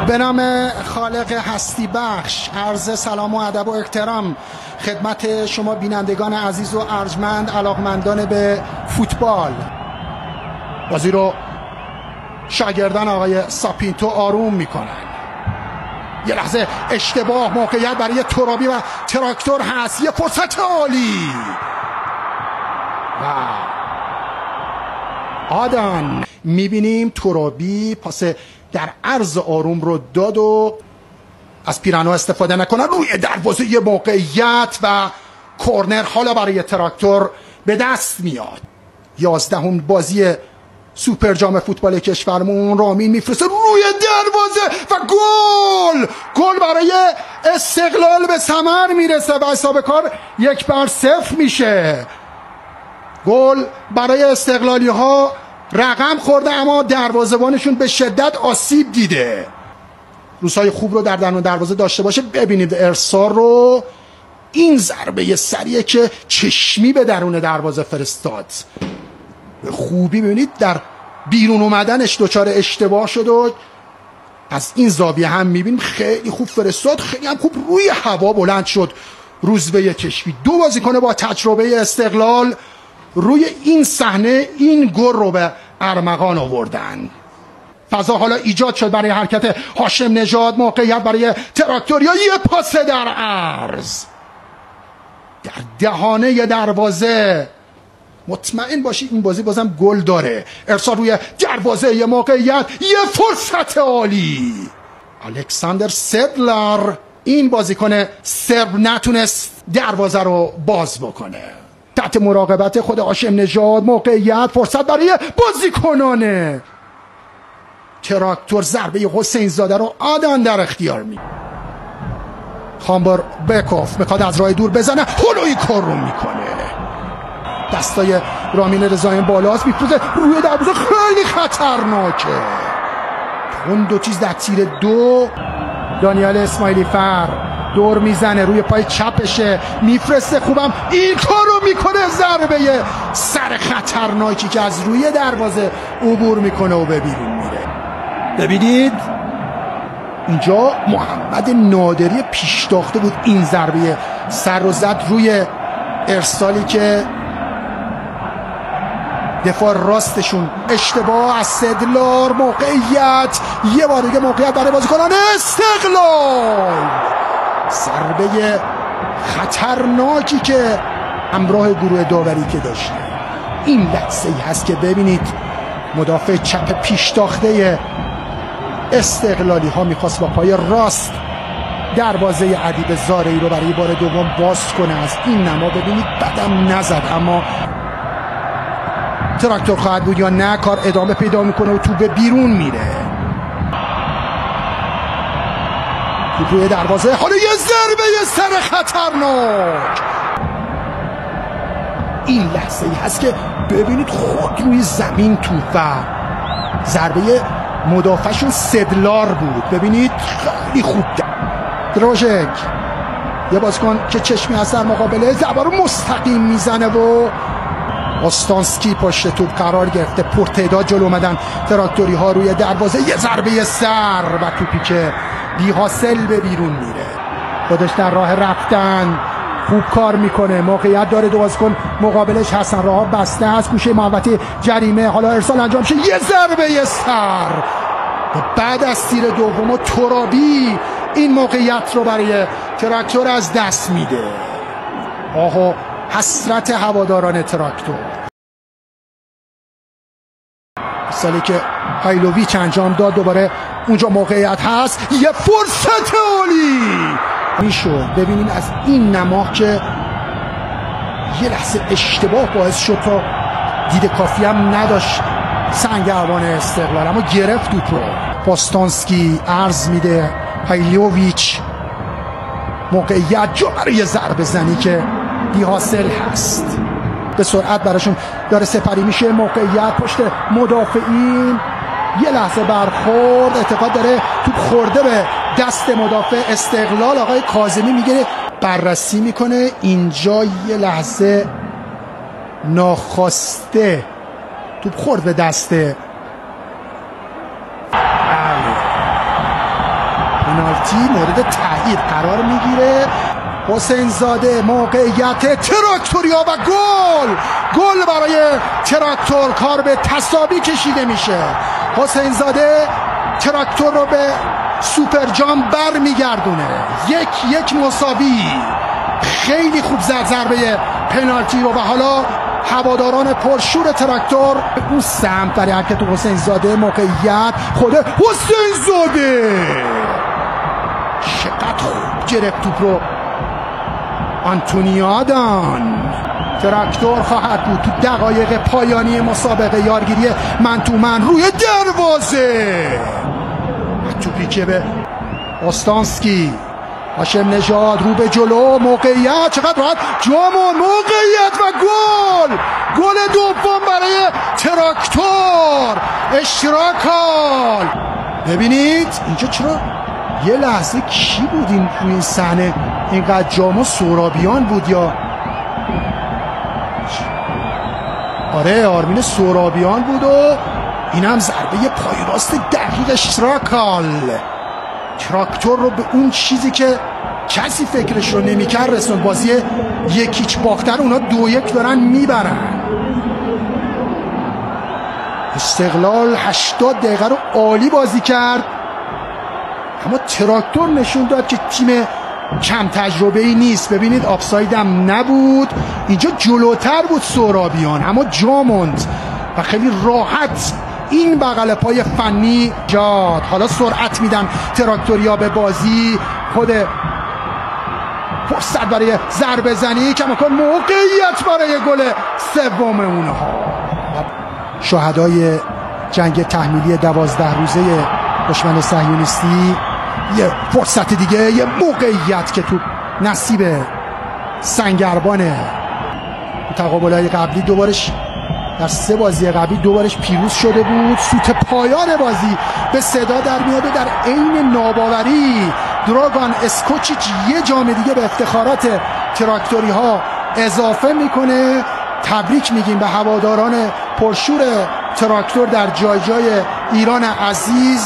به نام خالق هستی بخش عرض سلام و ادب و احترام خدمت شما بینندگان عزیز و ارجمند علاقمندان به فوتبال. بازی رو شاگردان آقای ساپینتو آروم میکنن. یه لحظه اشتباه، موقعیت برای ترابی و تراکتور هست، یه فرصت عالی و آدان میبینیم ترابی پاس در عرض آروم رو داد و از پیرانو استفاده نکنن، روی دروازه یه موقعیت و کورنر حالا برای تراکتور به دست میاد. 11 بازی سوپر جام فوتبال کشورمون رامین میفرسته روی دروازه و گل برای استقلال به ثمر میرسه و حساب کار 1-0 میشه. گل برای استقلالی ها رقم خورده اما دروازه‌بانشون به شدت آسیب دیده. روزهای خوب رو در درون دروازه داشته باشه. ببینید ارسال رو، این ضربه سریعه که چشمی به درون دروازه فرستاد. خوبی ببینید در بیرون اومدنش دچار اشتباه شد و از این زاویه هم میبینیم خیلی خوب فرستاد، خیلی هم خوب روی هوا بلند شد روزبه چشمی. 2 بازیکن با تجربه استقلال روی این صحنه این گل رو به ارمغان آوردن. فضا حالا ایجاد شد برای حرکت هاشم نژاد، موقعیت برای تراکتور، یا یه پاس در عرض در دهانه دروازه. مطمئن باشید این بازی بازم گل داره. ارسال روی دروازه، یه موقعیت، یه فرصت عالی. الکساندر سدلر، این بازیکن سرب نتونست دروازه رو باز بکنه. تحت مراقبت خود هاشم نژاد، موقعیت، فرصت برای بازیکنان تراکتور. ضربه حسین زاده رو آدان در اختیار می. خامبر بکوف میخواد از راه دور بزنه، هلوی کار رو میکنه. دستای رامین رضاییان بالاست، میفروزه روی دروازه، خیلی خطرناکه. اون 2 چیز در تیر 2. دانیال اسماعیلی فر دور میزنه، روی پای چپشه، میفرسته، خوبم این کار رو میکنه. ضربه سر خطرناکی که از روی دروازه عبور میکنه و به بیرون میره. ببینید اینجا محمد نادری پیشتاخته بود، این ضربه سر رو زد روی ارسالی که دفاع راستشون اشتباه از سدلار. موقعیت، یه بار دیگه موقعیت برای بازیکنان استقلال. ضربه خطرناکی که همراه گروه داوری که داشته. این لحظه ای هست که ببینید مدافع چپ پیشتاخته استقلالی ها میخواست با پای راست دروازه ادیب زارعی رو برای بار دوم باز کنه. از این نما ببینید بدم نزد، اما تراکتور خواهد بود یا نه، کار ادامه پیدا میکنه و توپ بیرون میره. توپ روی دروازه، حالا یه ضربه سر خطرناک. این لحظه ای هست که ببینید خود روی زمین توپ، ضربه مدافعشون سدلار بود. ببینید خیلی خوب دروژک، یه بازیکن که چشمی هست در مقابله، ضربه رو مستقیم میزنه و استانسکی پشت توپ قرار گرفته. پرتعداد جلو اومدن تراکتوری ها روی دروازه، یه ضربه سر و توپی که بی حاصل به بیرون میره. خودش در راه رفتن خوب کار میکنه، موقعیت داره، 2 بازیکن مقابلش هستن، راه بسته است، گوشه محوطه جریمه. حالا ارسال انجام شه، یه ضربه سر بعد از تیر دوم. ترابی این موقعیت رو برای تراکتور از دست میده. آها حسرت هواداران تراکتور. سالی که هایلوویچ انجام داد، دوباره اونجا موقعیت هست، یه فرصت عالی میشد. ببینید از این نماه که یه لحظه اشتباه باعث شد تا دید کافی هم نداشت سنگربان استقلال، اما گرفت توپ رو. پاستانسکی عرض میده، هایلوویچ موقعیت جا برای ضربه زنی که بی حاصل هست. به سرعت براشون داره سپری میشه، موقعیت پشت مدافعین، یه لحظه برخورد، اعتقاد داره توپ خورده به دست مدافع استقلال. آقای کاظمی میگه بررسی میکنه، اینجا یه لحظه ناخواسته توپ خورد به دست پنالتی مورد تایید قرار میگیره. حسین زاده موقعیت تراکتوریا و گل برای تراکتور. کار به تساوی کشیده میشه. حسین زاده تراکتور رو به سوپر جام بر میگردونه. 1-1 مساوی. خیلی خوب زد ضربه پنالتی رو و حالا هواداران پرشور تراکتور به اون سمت برای حرکت حسین زاده. موقعیت خود حسین زاده چقدر خوب گرفت توپ رو آنتونی آدان. تراکتور خواهد بود تو دقایق پایانی مسابقه یارگیری من تو من روی دروازه. توپی که به استانسکی. هاشم نژاد رو به جلو. موقعیت چقدر راحت جامون. موقعیت و گل دوم برای تراکتور. اشتراکال. ببینید اینجا چرا یه لحظه کی بود این روی این صحنه اینقدر جامو؟ سورابیان بود یا آره آرمین سورابیان بود و اینم ضربه پای راست دقیق اشتراکال. تراکتور رو به اون چیزی که کسی فکرش رو نمی‌کرد رسوند. بازی 1-0 باختن اونا 2-1 دارن میبرن. استقلال 80 دقیقه رو عالی بازی کرد اما تراکتور نشون داد که تیم کم تجربه ای نیست. ببینید آفساید هم نبود. اینجا جلوتر بود سورابیان اما جا موند و خیلی راحت این بغل پای فنی جاد. حالا سرعت میدن تراکتوریا به بازی. خود فرصت برای ضربه زنی کماکان موقعیت برای گل سوم اونها. شهدای جنگ تحمیلی 12 روزه دشمن صهیونیستی. یه فرصت دیگه، یه موقعیت که تو نصیب سنگربانه. تقابل‌های قبلی دوبارش در 3 بازی قبلی دوبارش پیروز شده بود. سوت پایان بازی به صدا در میاد و در عین ناباوری دراگان اسکوچیچ یه جام دیگه به افتخارات تراکتوری ها اضافه میکنه. تبریک میگیم به هواداران پرشور تراکتور در جای جای ایران عزیز.